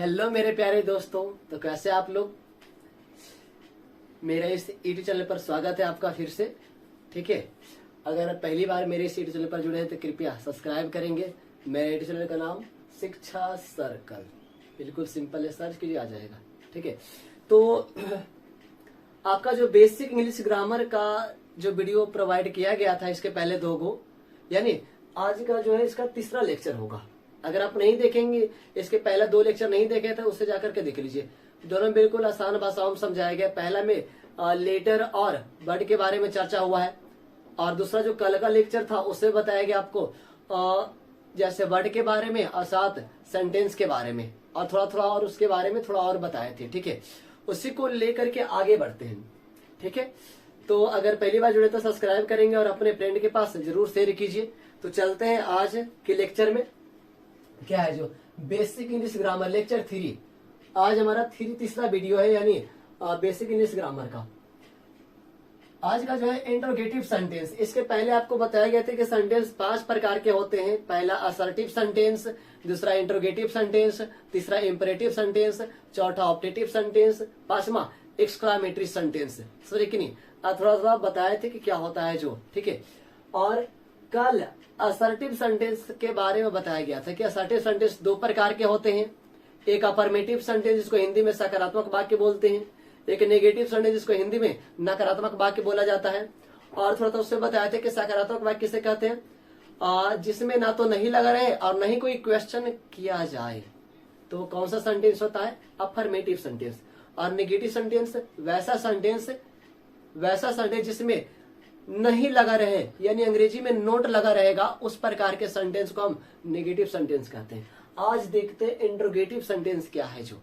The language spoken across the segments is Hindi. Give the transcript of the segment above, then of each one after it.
हेलो मेरे प्यारे दोस्तों, तो कैसे आप लोग। मेरा इस यूट्यूब चैनल पर स्वागत है आपका फिर से। ठीक है, अगर आप पहली बार मेरे इस यूट्यूब चैनल पर जुड़े हैं तो कृपया सब्सक्राइब करेंगे। मेरे यूट्यूब चैनल का नाम शिक्षा सर्कल, बिल्कुल सिंपल है, सर्च कीजिए आ जाएगा। ठीक है, तो आपका जो बेसिक इंग्लिश ग्रामर का जो वीडियो प्रोवाइड किया गया था इसके पहले 2 गो, यानी आज का जो है इसका तीसरा लेक्चर होगा। अगर आप नहीं देखेंगे, इसके पहले 2 लेक्चर नहीं देखे थे, उससे जाकर के देख लीजिए। दोनों बिल्कुल आसान भाषाओं में समझाया गया। पहला में लेटर और वर्ड के बारे में चर्चा हुआ है, और दूसरा जो कल का लेक्चर था उससे बताया गया आपको जैसे वर्ड के बारे में और साथ सेंटेंस के बारे में, और थोड़ा और उसके बारे में थोड़ा और बताए थे। ठीक है, उसी को लेकर के आगे बढ़ते हैं। ठीक है, तो अगर पहली बार जुड़े तो सब्सक्राइब करेंगे और अपने फ्रेंड के पास जरूर शेयर कीजिए। तो चलते हैं आज के लेक्चर में। क्या है जो बेसिक इंग्लिश ग्रामर लेक्चर 3। आज हमारा तीसरा वीडियो है, यानी बेसिक इंग्लिश ग्रामर का। आज का जो है इंट्रोगेटिव सेंटेंस। इसके पहले आपको बताया गया था कि सेंटेंस 5 प्रकार के होते हैं। पहला असर्टिव सेंटेंस, दूसरा इंट्रोगेटिव सेंटेंस, तीसरा इंपरेटिव सेंटेंस, चौथा ऑप्टेटिव सेंटेंस, 5वां एक्सक्लामेटरी सेंटेंस। सॉरी कि नहीं, थोड़ा बताए थे कि क्या होता है जो। ठीक है, और कल असर्टिव सेंटेंस के बारे में बताया गया था कि असर्टिव सेंटेंस 2 प्रकार के होते हैं। एक अफर्मेटिव सेंटेंस जिसको हिंदी में सकारात्मक वाक्य बोलते हैं, एक नेगेटिव सेंटेंस जिसको हिंदी में नकारात्मक वाक्य बोला जाता है। और थोड़ा उससे बताया था कि सकारात्मक वाक्य किसे कहते हैं, जिसमें ना तो नहीं लगा रहे और नहीं कोई क्वेश्चन किया जाए, तो कौन सा सेंटेंस होता है, अफर्मेटिव सेंटेंस। और नेगेटिव सेंटेंस वैसा सेंटेंस जिसमें नहीं लगा रहे, यानी अंग्रेजी में नोट लगा रहेगा, उस प्रकार के सेंटेंस को हम नेगेटिव सेंटेंस कहते हैं। आज देखते हैं इंट्रोगेटिव सेंटेंस क्या है जो।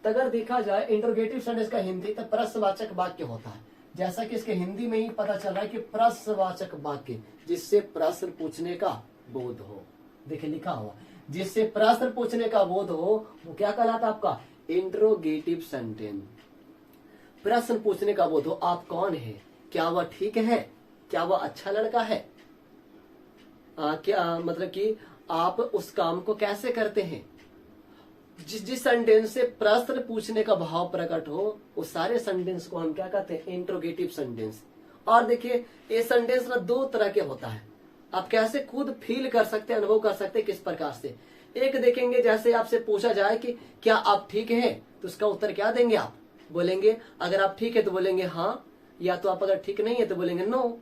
तो अगर देखा जाए इंट्रोगेटिव सेंटेंस का हिंदी तो प्रश्नवाचक वाक्य होता है। जैसा कि इसके हिंदी में ही पता चल रहा है कि प्रश्नवाचक वाक्य, जिससे प्रश्न पूछने का बोध हो। देखिए लिखा हुआ, जिससे प्रश्न पूछने का बोध हो, वो क्या कहलाता है आपका इंट्रोगेटिव सेंटेंस। प्रश्न पूछने का बोध हो, आप कौन है, क्या वह ठीक है, क्या वह अच्छा लड़का है, क्या मतलब कि आप उस काम को कैसे करते हैं। जिस सेंटेंस से प्रश्न पूछने का भाव प्रकट हो, उस सारे सेंटेंस को हम क्या कहते हैं, इंट्रोगेटिव सेंटेंस। और देखिए ये सेंटेंस ना 2 तरह के होता है। आप कैसे खुद फील कर सकते हैं, अनुभव कर सकते हैं, किस प्रकार से। एक देखेंगे, जैसे आपसे पूछा जाए कि क्या आप ठीक हैं, तो उसका उत्तर क्या देंगे, आप बोलेंगे अगर आप ठीक है तो बोलेंगे हाँ, या तो आप अगर ठीक नहीं है तो बोलेंगे no,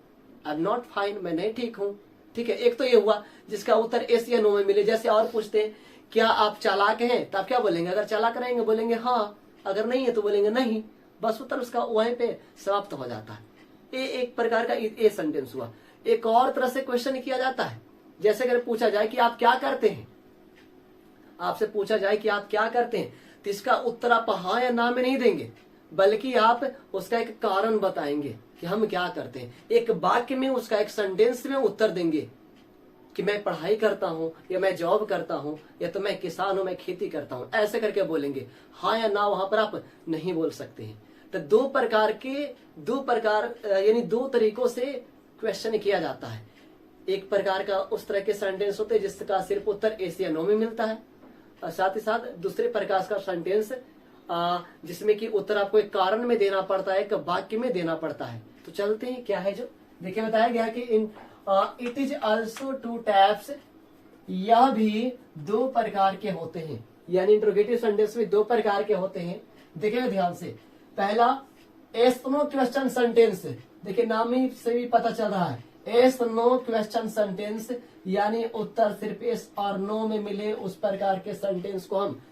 I am not fine, मैं नहीं ठीक हूँ। ठीक है, एक तो ये हुआ जिसका उत्तर यस या नो में मिले। जैसे और पूछते हैं क्या आप चालाक हैं, तो आप क्या बोलेंगे, अगर चालाक रहेंगे बोलेंगे हाँ, अगर नहीं है तो बोलेंगे नहीं। बस उत्तर उसका वहीं पे समाप्त हो जाता है। ये एक प्रकार का ये सेंटेंस हुआ। एक और तरह से क्वेश्चन किया जाता है, जैसे अगर पूछा जाए कि आप क्या करते हैं, आपसे पूछा जाए कि आप क्या करते हैं, तो इसका उत्तर आप हाँ या ना में नहीं देंगे, बल्कि आप उसका एक कारण बताएंगे कि हम क्या करते हैं। एक वाक्य में, उसका एक सेंटेंस में उत्तर देंगे कि मैं पढ़ाई करता हूं, या मैं जॉब करता हूं, या तो मैं किसान हूं, मैं खेती करता हूं, ऐसे करके बोलेंगे। हाँ या ना वहां पर आप नहीं बोल सकते हैं। तो 2 प्रकार यानी 2 तरीकों से क्वेश्चन किया जाता है। एक प्रकार का उस तरह के सेंटेंस होते हैं जिसका सिर्फ उत्तर यस या नो में मिलता है, और साथ ही साथ दूसरे प्रकार का सेंटेंस जिसमें कि उत्तर आपको एक कारण में देना पड़ता है, एक वाक्य में देना पड़ता है। तो चलते हैं क्या है जो। देखिए बताया गया कि इट इज ऑल्सो 2 टाइप्स, यह भी 2 प्रकार के होते हैं, यानी इंट्रोगेटिव सेंटेंस में 2 प्रकार के होते हैं। देखिए ध्यान से, पहला यस नो क्वेश्चन सेंटेंस। देखिए नाम ही से भी पता चल रहा है, यस नो क्वेश्चन सेंटेंस, यानी उत्तर सिर्फ यस और नो में मिले, उस प्रकार के सेंटेंस को हम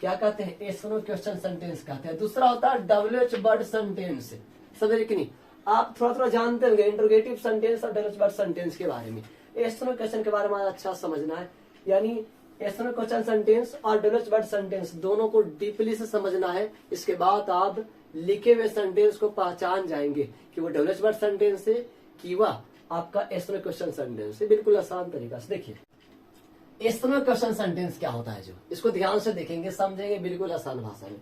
क्या कहते हैं, यस नो क्वेश्चन सेंटेंस कहते हैं। दूसरा होता है WH वर्ड सेंटेंस। समझे कि नहीं, आप थोड़ा जानते होंगे इंट्रोगेटिव सेंटेंस और WH वर्ड सेंटेंस के बारे में। यस नो क्वेश्चन के बारे में अच्छा समझना है, यानी यस नो क्वेश्चन सेंटेंस और WH वर्ड सेंटेंस दोनों को डीपली से समझना है। इसके बाद आप लिखे हुए सेंटेंस को पहचान जाएंगे कि वो WH वर्ड सेंटेंस है कि वह आपका यस नो क्वेश्चन सेंटेंस है। बिल्कुल आसान तरीका से देखिए यस नो क्वेश्चन सेंटेंस क्या होता है जो, इसको ध्यान से देखेंगे, समझेंगे बिल्कुल आसान भाषा में।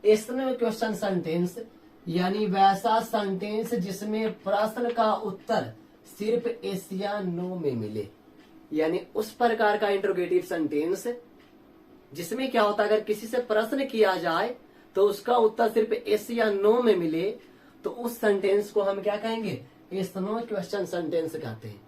यस नो क्वेश्चन सेंटेंस यानी वैसा सेंटेंस जिसमें प्रश्न का उत्तर सिर्फ यस या नो में मिले, यानी उस प्रकार का इंट्रोगेटिव सेंटेंस जिसमें क्या होता है, अगर किसी से प्रश्न किया जाए तो उसका उत्तर सिर्फ यस या नो में मिले तो उस सेंटेंस को हम क्या कहेंगे, यस नो क्वेश्चन सेंटेंस कहते हैं।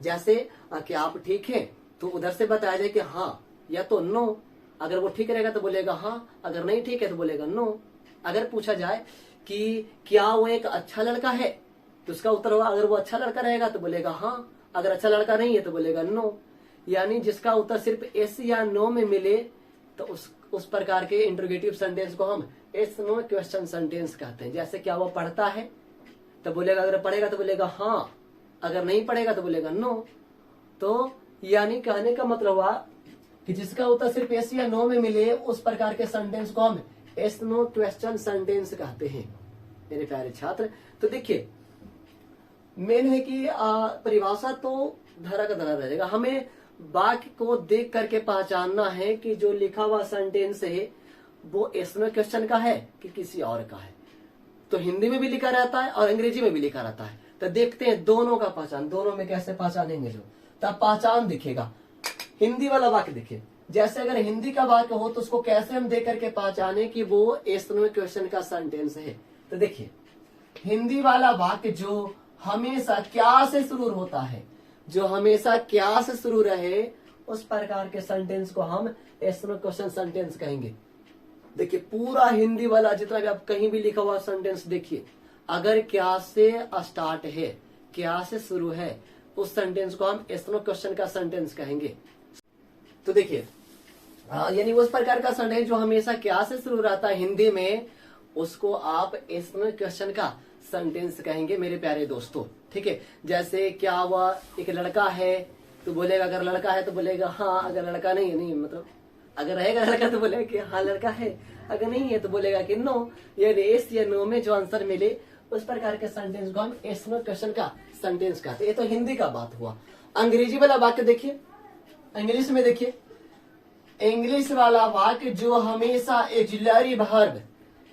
जैसे कि आप ठीक है, तो उधर से बताया जाए कि हाँ या तो नो। अगर वो ठीक रहेगा तो बोलेगा हाँ, अगर नहीं ठीक है तो बोलेगा नो। अगर पूछा जाए कि क्या वो एक अच्छा लड़का है, तो उसका उत्तर होगा अगर वो अच्छा लड़का रहेगा तो बोलेगा हाँ, अगर अच्छा लड़का नहीं है तो बोलेगा नो। यानी जिसका उत्तर सिर्फ यस या नो में मिले तो उस प्रकार के इंटरोगेटिव सेंटेंस को हम यस नो क्वेश्चन सेंटेंस कहते हैं। जैसे क्या वो पढ़ता है, तो बोलेगा अगर पढ़ेगा तो बोलेगा हाँ, अगर नहीं पढ़ेगा तो बोलेगा नो। तो यानी कहने का मतलब हुआ कि जिसका उत्तर सिर्फ यस या नो में मिले उस प्रकार के सेंटेंस को हम यस नो क्वेश्चन सेंटेंस कहते हैं मेरे प्यारे छात्र। तो देखिए मेन है कि परिभाषा तो धरा का धरा रहेगा, हमें वाक्य को देख करके पहचानना है कि जो लिखा हुआ सेंटेंस है वो यस नो क्वेश्चन का है कि किसी और का है। तो हिंदी में भी लिखा रहता है और अंग्रेजी में भी लिखा रहता है। तो देखते हैं दोनों का पहचान, दोनों में कैसे पहचानेंगे जो, तब पहचान दिखेगा। हिंदी वाला वाक्य देखिए, जैसे अगर हिंदी का वाक्य हो तो उसको कैसे हम देख करके पहचाने कि वो यस नो क्वेश्चन का सेंटेंस है। तो देखिए हिंदी वाला वाक्य जो हमेशा क्या से शुरू होता है, जो हमेशा क्या से शुरू रहे उस प्रकार के सेंटेंस को हम यस नो क्वेश्चन सेंटेंस कहेंगे। देखिए पूरा हिंदी वाला जितना भी आप कहीं भी लिखा हुआ सेंटेंस देखिए, अगर क्या से स्टार्ट है, क्या से शुरू है, उस सेंटेंस को हम यस नो क्वेश्चन का सेंटेंस कहेंगे। तो देखिए यानी उस प्रकार का सेंटेंस जो हमेशा क्या से शुरू रहता है हिंदी में, उसको आप यस नो क्वेश्चन का सेंटेंस कहेंगे मेरे प्यारे दोस्तों। ठीक है, जैसे क्या वह एक लड़का है, तो बोलेगा अगर लड़का है तो बोलेगा हाँ, अगर लड़का नहीं है, नहीं मतलब अगर रहेगा लड़का तो बोलेगा कि हाँ लड़का है, अगर नहीं है तो बोलेगा कि नो। यानी यस या नो में जो आंसर मिले उस प्रकार के सेंटेंस को हम यस नो क्वेश्चन का सेंटेंस कहते हैं। ये तो हिंदी का बात हुआ। अंग्रेजी वाला वाक्य देखिए, इंग्लिश में देखिए, इंग्लिश वाला वाक्य जो हमेशा ऑक्सिलरी वर्ब,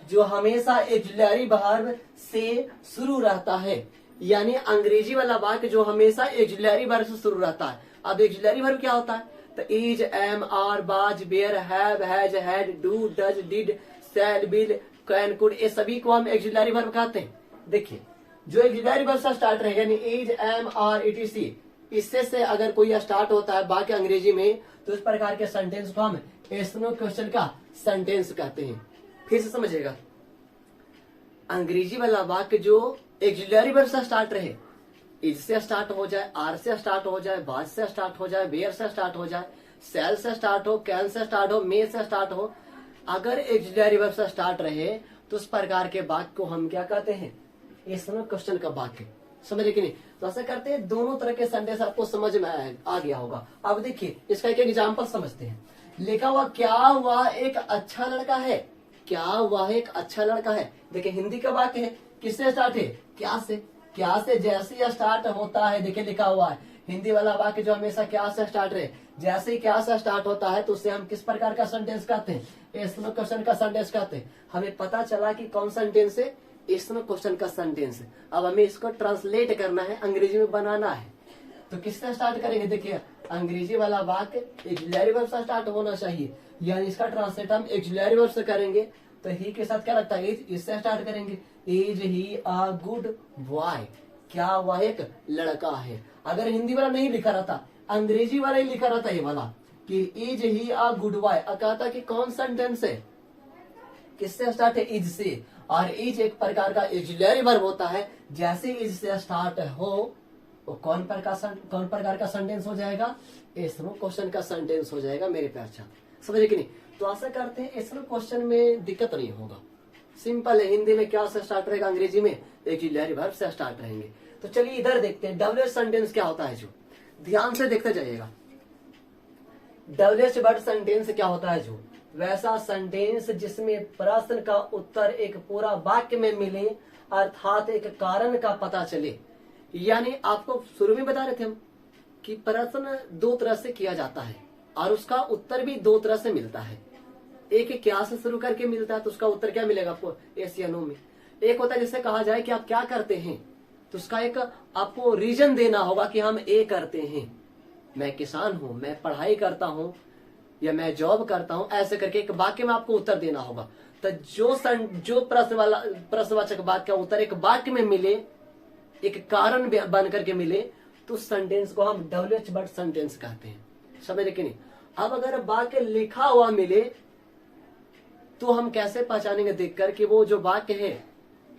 जो हमेशा ऑक्सिलरी वर्ब से शुरू रहता है, यानी अंग्रेजी वाला वाक्य जो हमेशा ऑक्सिलरी वर्ब से शुरू रहता है। अब ऑक्सिलरी वर्ब क्या होता है, तो is, am, are, was, were, have, has, had, do, does, did, shall, will, can, could, ये सभी को हम ऑक्सिलरी वर्ब कहते हैं। देखिए जो ऑक्सिलरी वर्ब से स्टार्ट रहेगा, यानी इज, एम, आर, etc, इससे से अगर कोई स्टार्ट होता है वाक्य अंग्रेजी में, तो इस प्रकार के सेंटेंस को हम यस नो क्वेश्चन का सेंटेंस कहते हैं। फिर से समझिएगा, अंग्रेजी वाला वाक्य जो ऑक्सिलरी वर्ब से स्टार्ट रहे, इज से स्टार्ट हो जाए, आर से स्टार्ट हो जाए, बाज से स्टार्ट हो जाए, वेयर से स्टार्ट हो जाए, सेल से स्टार्ट हो, कैन से स्टार्ट हो, मे से स्टार्ट हो, अगर ऑक्सिलरी वर्ब से स्टार्ट रहे तो उस प्रकार के वाक्य को हम क्या कहते हैं, यस नो क्वेश्चन का वाक्य। समझे कि नहीं? तो ऐसा करते हैं, दोनों तरह के सेंटेंस आपको समझ में आ गया होगा। अब देखिए इसका एक एग्जाम्पल समझते हैं। लिखा हुआ क्या वह एक अच्छा लड़का है, क्या वह एक अच्छा लड़का है। देखिए हिंदी का वाक्य है, किससे स्टार्ट है, क्या से। क्या से जैसे ही स्टार्ट होता है, देखिए लिखा हुआ है हिंदी वाला वाक्य जो हमेशा क्या से स्टार्ट रहे, जैसे ही क्या से स्टार्ट होता है तो उससे हम किस प्रकार का सेंटेंस कहते हैं, यस नो क्वेश्चन का सेंटेंस कहते हैं। हमें पता चला कि कौन सेंटेंस है, यस नो क्वेश्चन का सेंटेंस है। अब हमें इसको ट्रांसलेट करना है, अंग्रेजी में बनाना है। तो किससे स्टार्ट करेंगे, देखिए अंग्रेजी वाला वाक्य ऑक्सिलरी वर्ब से स्टार्ट होना चाहिए, यानी इसका ट्रांसलेट हम ऑक्सिलरी वर्ब से करेंगे। तो ही के साथ क्या लगता है, इससे स्टार्ट करेंगे, is he a good boy, क्या वह एक लड़का है। अगर हिंदी वाला नहीं लिखा रहता, अंग्रेजी वाला ही लिखा रहता ये वाला कि is he a good boy, कहता कि कौन सेंटेंस है, किससे स्टार्ट है, इज से। और इज एक प्रकार का ऑक्सिलरी वर्ब होता है, जैसे इज से स्टार्ट हो वो कौन प्रकार का सेंटेंस हो जाएगा, यस नो क्वेश्चन का सेंटेंस हो जाएगा मेरे प्यारे छात्र। समझे कि नहीं? तो आशा करते हैं यस नो क्वेश्चन में दिक्कत नहीं होगा। सिंपल है, हिंदी में क्या से स्टार्ट रहेगा, अंग्रेजी में ऑक्सिलरी वर्ब से स्टार्ट रहेंगे। तो चलिए इधर देखते हैं डब्ल्यूएच सेंटेंस क्या होता है, जो ध्यान से देखते जाइएगा। डब्ल्यूएच वर्ड सेंटेंस क्या होता है, जो वैसा सेंटेंस जिसमें प्रश्न का उत्तर एक पूरा वाक्य में मिले, अर्थात एक कारण का पता चले। यानी आपको शुरू में बता रहे थे हम कि प्रश्न दो तरह से किया जाता है और उसका उत्तर भी दो तरह से मिलता है। एक क्या से शुरू करके मिलता है, तो उसका उत्तर क्या मिलेगा आपको, यस या नो में। एक होता है जिससे कहा जाए कि आप क्या करते हैं, तो उसका एक आपको रीजन देना होगा कि हम ये करते हैं, मैं किसान हूं, मैं पढ़ाई करता हूं, या मैं जॉब करता हूं, ऐसे करके एक वाक्य में आपको उत्तर देना होगा। तो जो प्रश्नवाचक वाक्य का उत्तर एक वाक्य में मिले, एक कारण बन करके मिले, तो सेंटेंस को हम डब्ल्यूएच वर्ड सेंटेंस कहते हैं। समझ रहे कि नहीं? अब अगर वाक्य लिखा हुआ मिले तो हम कैसे पहचानेंगे देखकर कि वो जो वाक्य है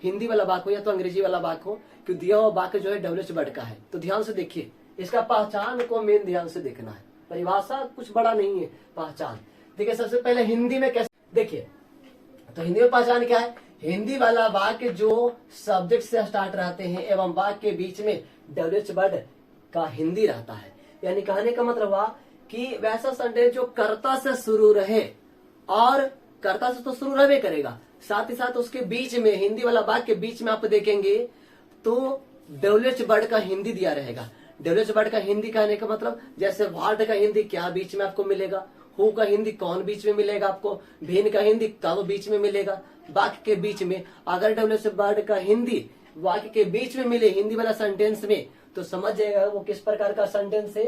हिंदी वाला वाक्य हो या तो अंग्रेजी वाला वाक्य हो, कि दिया हुआ वाक्य जो है डब्ल्यूएच वर्ड का है। तो ध्यान से देखिए, इसका पहचान को मेन ध्यान से देखना है। परिभाषा कुछ बड़ा नहीं है, पहचान। देखिए सबसे पहले हिंदी में कैसे, देखिए तो हिंदी में पहचान क्या है? हिंदी वाला वाक्य जो सब्जेक्ट से स्टार्ट रहते हैं एवं वाक्य के बीच में डब्ल्यूएच वर्ड का हिंदी रहता है। यानी कहने का मतलब हुआ कि वैसा सेंटेंस जो कर्ता से शुरू रहे, और कर्ता से तो शुरू रहे करेगा, साथ ही साथ उसके बीच में हिंदी वाला वाक्य के बीच में आप देखेंगे तो डब्ल्यूएच वर्ड का हिंदी दिया रहेगा। डब्ल्यूएच वर्ड का हिंदी कहने का मतलब जैसे व्हाट का हिंदी क्या बीच में आपको मिलेगा, हु का हिंदी कौन बीच में मिलेगा आपको, भेन का हिंदी कब बीच में मिलेगा, वाक्य के बीच में। अगर डब्ल्यूएच वर्ड का हिंदी वाक्य के बीच में मिले हिंदी वाला सेंटेंस में, तो समझ जाएगा वो किस प्रकार का सेंटेंस है,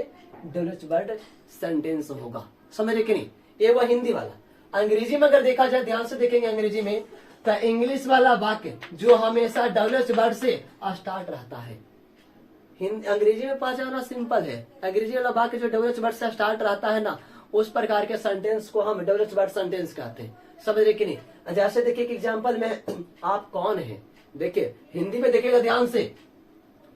डब्ल्यूएच वर्ड सेंटेंस होगा। समझ रहे कि नहीं? ये वो हिंदी वाला। अंग्रेजी में अगर देखा जाए, ध्यान से देखेंगे अंग्रेजी में, तो इंग्लिश वाला वाक्य जो हमेशा डब्ल्यूएच वर्ड से स्टार्ट रहता है। अंग्रेजी में पहचानना सिंपल है। अंग्रेजी वाला वाक्य जो डब्ल्यूएच वर्ड से स्टार्ट रहता है ना, उस प्रकार के सेंटेंस को हम डब्ल्यूएच वर्ड सेंटेंस कहते हैं। समझ रहे कि नहीं? जैसे देखिए एग्जाम्पल में, आप कौन है, देखिए हिंदी में देखिएगा ध्यान से,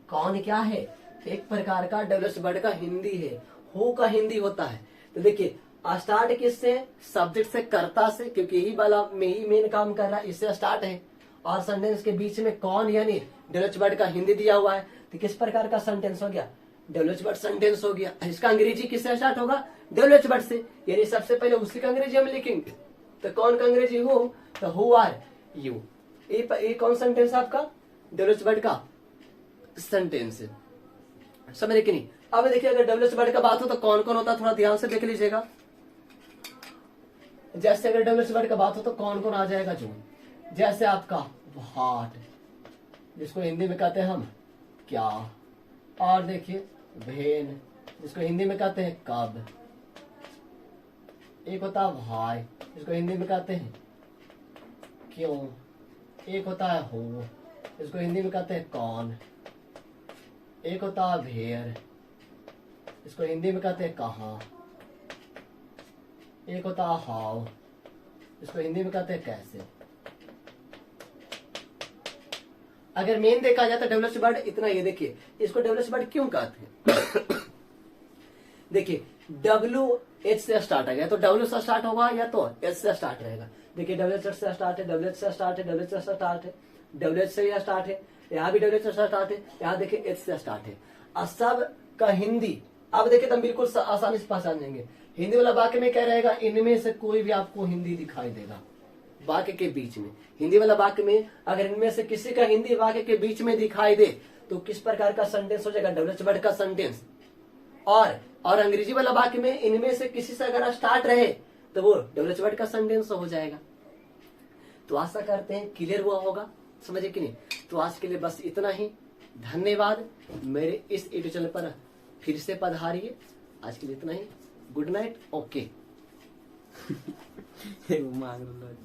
कौन क्या है, एक प्रकार का डब्ल्यूएच वर्ड का हिंदी है। हु का हिंदी होता है। तो देखिए स्टार्ट किससे? सब्जेक्ट से, कर्ता से, क्योंकि यही वाला में ही मेन काम कर रहा है, इससे स्टार्ट है। और सेंटेंस के बीच में कौन यानी डब्ल्यूएच वर्ड का हिंदी दिया हुआ है। तो किस प्रकार का सेंटेंस हो गया? डब्ल्यूएच वर्ड सेंटेंस हो गया। इसका अंग्रेजी किससे स्टार्ट होगा? डब्ल्यूएच वर्ड से। यानी सबसे पहले उसी का अंग्रेजी हम लिखेंगे। तो कौन का अंग्रेजी? हो, तो हु आर यू। ये कौन सेंटेंस है आपका? डब्ल्यूएच वर्ड का सेंटेंस है। समझ रहे कि नहीं? अब देखिए अगर डब्ल्यूएच वर्ड का बात हो तो कौन कौन होता है, थोड़ा ध्यान से देख लीजिएगा। जैसे अगर डब्ल्यूएच वर्ड का बात हो तो कौन कौन आ जाएगा? जो जैसे आपका व्हाट, जिसको हिंदी में कहते हैं हम क्या, और देखिए भेन, जिसको हिंदी में कहते हैं कब। एक होता है व्हाई, जिसको हिंदी में कहते हैं क्यों। एक होता है हु, जिसको हिंदी में कहते हैं कौन। एक होता है वेयर, जिसको हिंदी में कहते हैं कहाँ। एक होता है हाउ, जिसको हिंदी में कहते हैं कैसे। अगर मेन देखा जाए तो डब्ल्यूएच वर्ड इतना, ये देखिए इसको डब्ल्यूएच वर्ड क्यों कहते हैं। देखिए डब्ल्यूएच से स्टार्ट आ गया तो डब्ल्यू से स्टार्ट होगा या तो एच से स्टार्ट रहेगा। देखिए डब्ल्यूएच से स्टार्ट है, डब्ल्यूएच से स्टार्ट है, डब्ल्यूएच से स्टार्ट है, डब्ल्यूएच से यह स्टार्ट है, यहाँ भी डब्ल्यूएच से स्टार्ट है, यहाँ देखिए एच से स्टार्ट है। और सब का हिंदी, अब देखिए तुम बिल्कुल आसानी से पहचान जाएंगे। हिंदी वाला वाक्य में क्या रहेगा? इनमें से कोई भी आपको हिंदी दिखाई देगा वाक्य के बीच में। हिंदी वाला वाक्य में अगर इनमें से किसी का हिंदी वाक्य के बीच में दिखाई दे तो किस प्रकार का सेंटेंस हो जाएगा? डब्ल्यूएच वर्ड का सेंटेंस। और अंग्रेजी वाला वाक्य में इनमें से किसी से अगर स्टार्ट रहे तो वो डब्ल्यूएच वर्ड का सेंटेंस हो जाएगा। तो आशा करते हैं क्लियर हुआ होगा, समझे कि नहीं? तो आज के लिए बस इतना ही। धन्यवाद। मेरे इस यूट्यूब चैनल पर फिर से पधारिए। आज के लिए इतना ही। Good night. ओके। मांग लो।